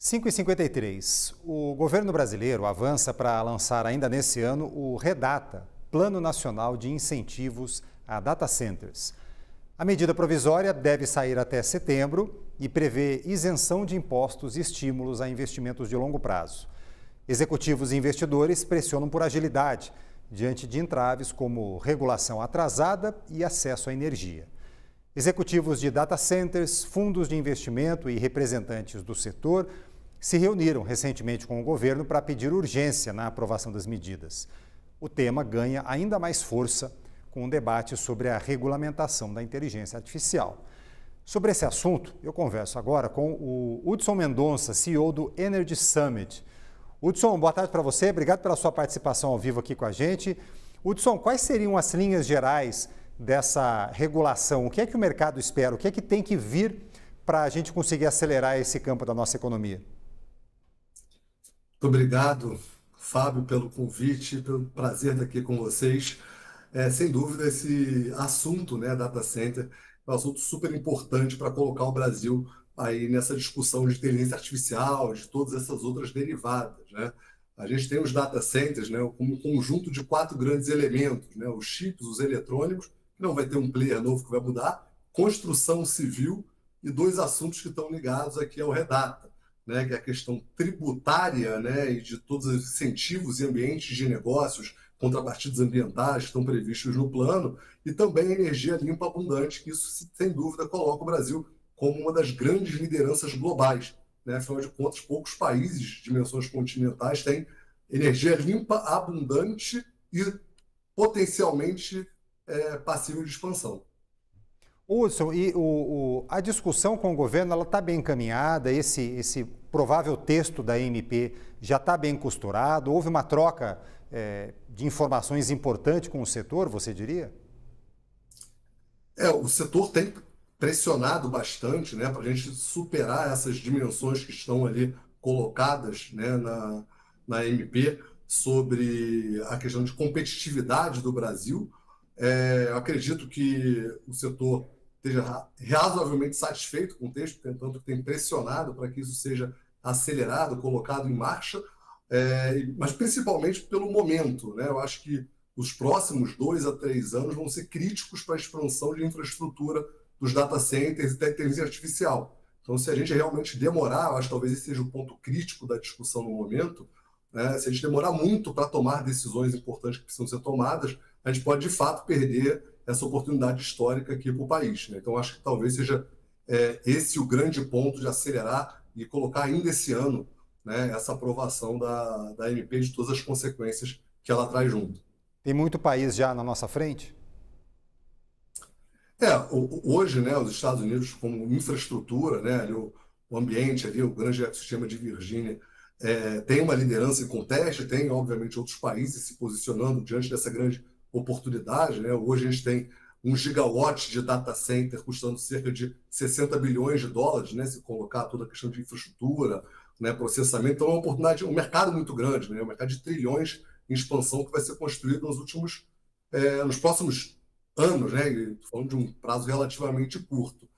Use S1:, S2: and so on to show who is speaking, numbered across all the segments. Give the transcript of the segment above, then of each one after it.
S1: 5h53. O governo brasileiro avança para lançar ainda nesse ano o REDATA, Plano Nacional de Incentivos a Data Centers. A medida provisória deve sair até setembro e prevê isenção de impostos e estímulos a investimentos de longo prazo. Executivos e investidores pressionam por agilidade, diante de entraves como regulação atrasada e acesso à energia. Executivos de data centers, fundos de investimento e representantes do setor se reuniram recentemente com o governo para pedir urgência na aprovação das medidas. O tema ganha ainda mais força com um debate sobre a regulamentação da inteligência artificial. Sobre esse assunto, eu converso agora com o Hudson Mendonça, CEO do Energy Summit. Hudson, boa tarde para você, obrigado pela sua participação ao vivo aqui com a gente. Hudson, quais seriam as linhas gerais dessa regulação? O que é que o mercado espera? O que é que tem que vir para a gente conseguir acelerar esse campo da nossa economia?
S2: Muito obrigado, Fábio, pelo convite, pelo prazer estar aqui com vocês. Sem dúvida, esse assunto, né, data center, é um assunto super importante para colocar o Brasil aí nessa discussão de inteligência artificial, de todas essas outras derivadas, né? A gente tem os data centers, né, como um conjunto de 4 grandes elementos, né, os chips, os eletrônicos, que não vai ter um player novo que vai mudar, construção civil e 2 assuntos que estão ligados aqui ao REDATA, né, que é a questão tributária, né, e de todos os incentivos e ambientes de negócios, contrapartidas ambientais que estão previstos no plano, e também a energia limpa abundante, que isso, sem dúvida, coloca o Brasil como uma das grandes lideranças globais, né? Afinal de contas, poucos países de dimensões continentais têm energia limpa, abundante e potencialmente passível de expansão.
S1: Hudson, e a discussão com o governo está bem encaminhada? Esse provável texto da MP já está bem costurado? Houve uma troca de informações importante com o setor, você diria?
S2: O setor tem pressionado bastante, né, para a gente superar essas dimensões que estão ali colocadas, né, na MP sobre a questão de competitividade do Brasil. Eu acredito que o setor esteja razoavelmente satisfeito com o texto, tanto que tem pressionado para que isso seja acelerado, colocado em marcha, mas principalmente pelo momento, né? Eu acho que os próximos 2 a 3 anos vão ser críticos para a expansão de infraestrutura dos data centers e da inteligência artificial. Então, se a gente realmente demorar, eu acho que talvez esse seja o ponto crítico da discussão no momento, né? Se a gente demorar muito para tomar decisões importantes que precisam ser tomadas, a gente pode, de fato, perder essa oportunidade histórica aqui para o país, né? Então, acho que talvez seja esse o grande ponto de acelerar e colocar ainda esse ano, né, essa aprovação da MP de todas as consequências que ela traz junto.
S1: Tem muito país já na nossa frente?
S2: Hoje, né, os Estados Unidos, como infraestrutura, né, ali o ambiente, ali, o grande ecossistema de Virgínia, tem uma liderança em conteste, tem, obviamente, outros países se posicionando diante dessa grande oportunidade, né? Hoje a gente tem 1 gigawatt de data center custando cerca de 60 bilhões de dólares, né, se colocar toda a questão de infraestrutura, né, processamento. Então é uma oportunidade, um mercado muito grande, né, um mercado de trilhões em expansão que vai ser construído nos próximos anos, né? Estou falando de um prazo relativamente curto.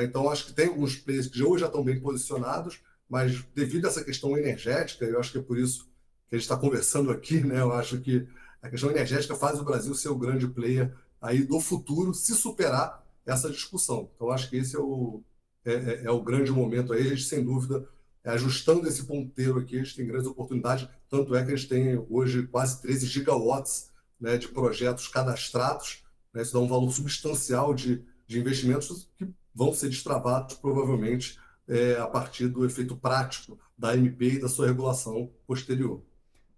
S2: Então, acho que tem alguns players que hoje já estão bem posicionados, mas devido a essa questão energética, eu acho que é por isso que a gente está conversando aqui, né? Eu acho que a questão energética faz o Brasil ser o grande player aí do futuro, se superar essa discussão. Então, acho que esse é o grande momento aí. A gente, sem dúvida, ajustando esse ponteiro aqui, a gente tem grandes oportunidades, tanto é que a gente tem hoje quase 13 gigawatts, né, de projetos cadastrados, né? Isso dá um valor substancial de investimentos que vão ser destravados, provavelmente, a partir do efeito prático da MP e da sua regulação posterior.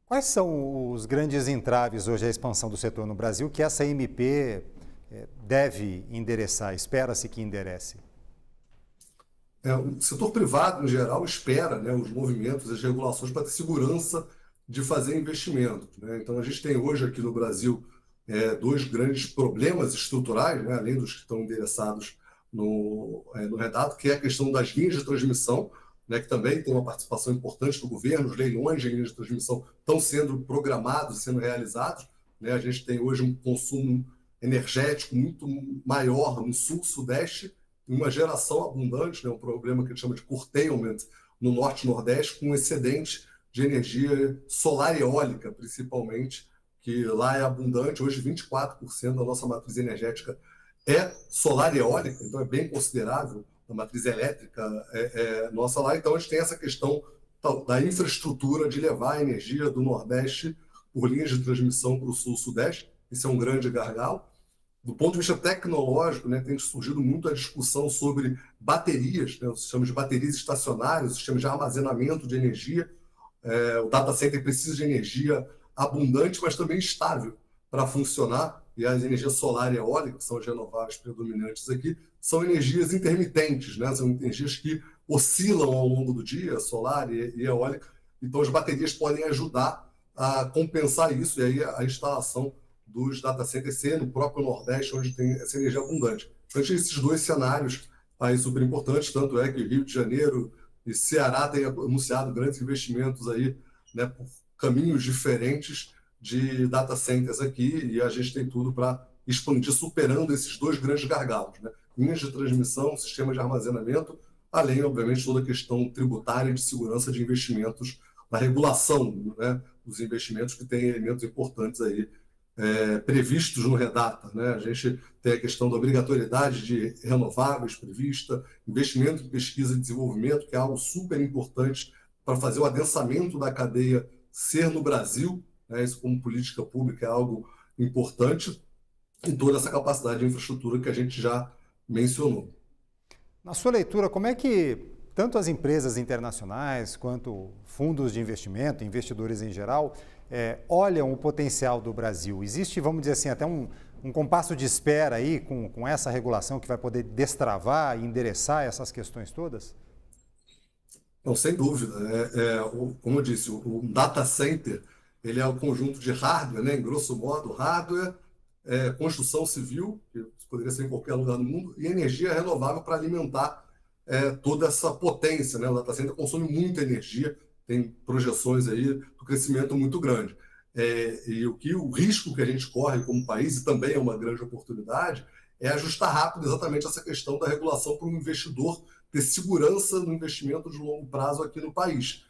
S1: Quais são os grandes entraves hoje à expansão do setor no Brasil que essa MP deve endereçar, espera-se que enderece?
S2: O setor privado, em geral, espera, né, os movimentos, as regulações para ter segurança de fazer investimentos, né? Então, a gente tem hoje aqui no Brasil 2 grandes problemas estruturais, né, além dos que estão endereçados no REDATA, que é a questão das linhas de transmissão, né, que também tem uma participação importante do governo. Os leilões de linhas de transmissão estão sendo programados, sendo realizados, né? A gente tem hoje um consumo energético muito maior no sul-sudeste, uma geração abundante, né, um problema que a gente chama de curtailment, no Norte e Nordeste com excedente de energia solar e eólica, principalmente, que lá é abundante. Hoje, 24% da nossa matriz energética é solar e eólica, então é bem considerável a matriz elétrica nossa lá. Então, a gente tem essa questão da infraestrutura de levar a energia do Nordeste por linhas de transmissão para o Sul-Sudeste. Isso é um grande gargalo. Do ponto de vista tecnológico, né, tem surgido muito a discussão sobre baterias, né, os sistemas de baterias estacionárias, os sistemas de armazenamento de energia. O data center precisa de energia abundante, mas também estável para funcionar. E as energias solar e eólica, que são as renováveis predominantes aqui, são energias intermitentes, né? São energias que oscilam ao longo do dia, solar e eólica. Então, as baterias podem ajudar a compensar isso, e aí a instalação dos data centers ser no próprio Nordeste, onde tem essa energia abundante. Então, esses dois cenários aí super importantes, tanto é que Rio de Janeiro e Ceará têm anunciado grandes investimentos aí, né, por caminhos diferentes de data centers aqui, e a gente tem tudo para expandir, superando esses dois grandes gargalos, né? Linhas de transmissão, sistemas de armazenamento, além, obviamente, toda a questão tributária e de segurança de investimentos, da regulação, né, dos investimentos, que tem elementos importantes aí previstos no Redata, né? A gente tem a questão da obrigatoriedade de renováveis prevista, investimento em pesquisa e desenvolvimento, que é algo super importante para fazer o adensamento da cadeia ser no Brasil, né? Isso como política pública é algo importante, e toda essa capacidade de infraestrutura que a gente já mencionou.
S1: Na sua leitura, como é que tanto as empresas internacionais quanto fundos de investimento, investidores em geral, olham o potencial do Brasil? Existe, vamos dizer assim, até um compasso de espera aí com essa regulação que vai poder destravar e endereçar essas questões todas?
S2: Não, sem dúvida. Como eu disse, o data center ele é o conjunto de hardware, né? Em grosso modo, hardware, construção civil, que poderia ser em qualquer lugar do mundo, e energia renovável para alimentar toda essa potência, né? O data center consome muita energia, tem projeções aí do crescimento muito grande. E o risco que a gente corre como país, e também é uma grande oportunidade, é ajustar rápido exatamente essa questão da regulação para o investidor ter segurança no investimento de longo prazo aqui no país.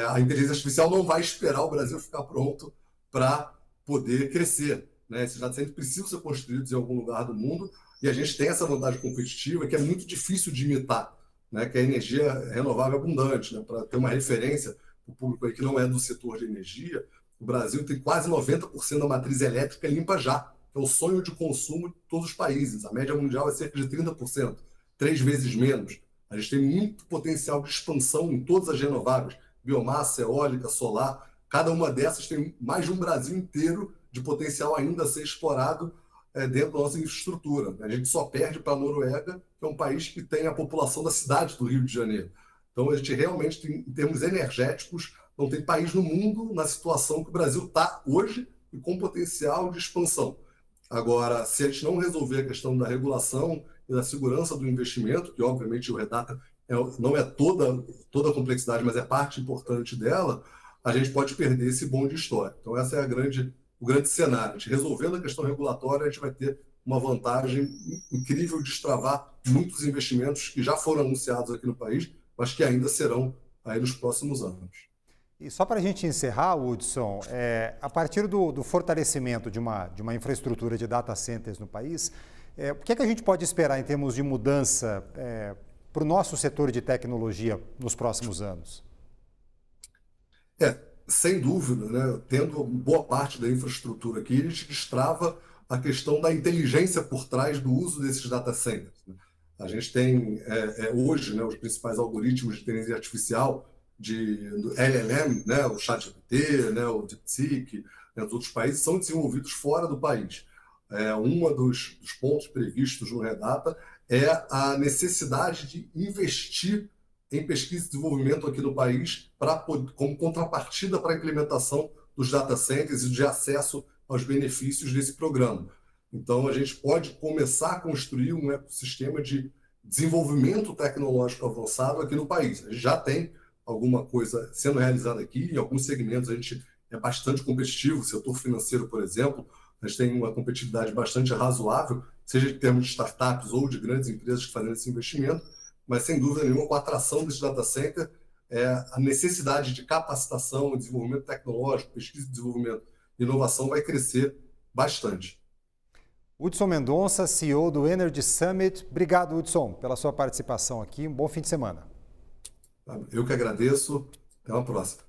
S2: A inteligência artificial não vai esperar o Brasil ficar pronto para poder crescer, né? Esses data centers precisam ser construídos em algum lugar do mundo, e a gente tem essa vantagem competitiva que é muito difícil de imitar, né? Que é a energia renovável abundante, né? Para ter uma referência para o público aí que não é do setor de energia, o Brasil tem quase 90% da matriz elétrica limpa já, que é o sonho de consumo de todos os países. A média mundial é cerca de 30%, 3 vezes menos. A gente tem muito potencial de expansão em todas as renováveis, biomassa, eólica, solar. Cada uma dessas tem mais de um Brasil inteiro de potencial ainda a ser explorado dentro da nossa infraestrutura. A gente só perde para a Noruega, que é um país que tem a população da cidade do Rio de Janeiro. Então, a gente realmente, tem, em termos energéticos, não tem país no mundo na situação que o Brasil está hoje e com potencial de expansão. Agora, se a gente não resolver a questão da regulação e da segurança do investimento, que obviamente o Redata não é toda a complexidade, mas é parte importante dela, a gente pode perder esse bonde histórico. Então, essa é o grande cenário. A gente resolvendo a questão regulatória, a gente vai ter uma vantagem incrível de destravar muitos investimentos que já foram anunciados aqui no país, mas que ainda serão aí nos próximos anos.
S1: E só para a gente encerrar, Hudson, a partir do fortalecimento de uma infraestrutura de data centers no país, o que é que a gente pode esperar em termos de mudança para o nosso setor de tecnologia nos próximos anos?
S2: Sem dúvida, né? Tendo boa parte da infraestrutura aqui, a gente destrava a questão da inteligência por trás do uso desses data centers, né? A gente tem hoje, né, os principais algoritmos de inteligência artificial do LLM, né, o ChatGPT, né, o DeepSeek, né, os outros países são desenvolvidos fora do país. Um dos pontos previstos no Redata é a necessidade de investir em pesquisa e desenvolvimento aqui no país como contrapartida para a implementação dos data centers e de acesso aos benefícios desse programa. Então, a gente pode começar a construir um ecossistema de desenvolvimento tecnológico avançado aqui no país. A gente já tem alguma coisa sendo realizada aqui, em alguns segmentos a gente é bastante competitivo, o setor financeiro, por exemplo, a gente tem uma competitividade bastante razoável, seja em termos de startups ou de grandes empresas que fazem esse investimento, mas sem dúvida nenhuma, com a atração desse data center, a necessidade de capacitação, desenvolvimento tecnológico, pesquisa e desenvolvimento e inovação vai crescer bastante.
S1: Hudson Mendonça, CEO do Energy Summit. Obrigado, Hudson, pela sua participação aqui. Um bom fim de semana.
S2: Eu que agradeço. Até uma próxima.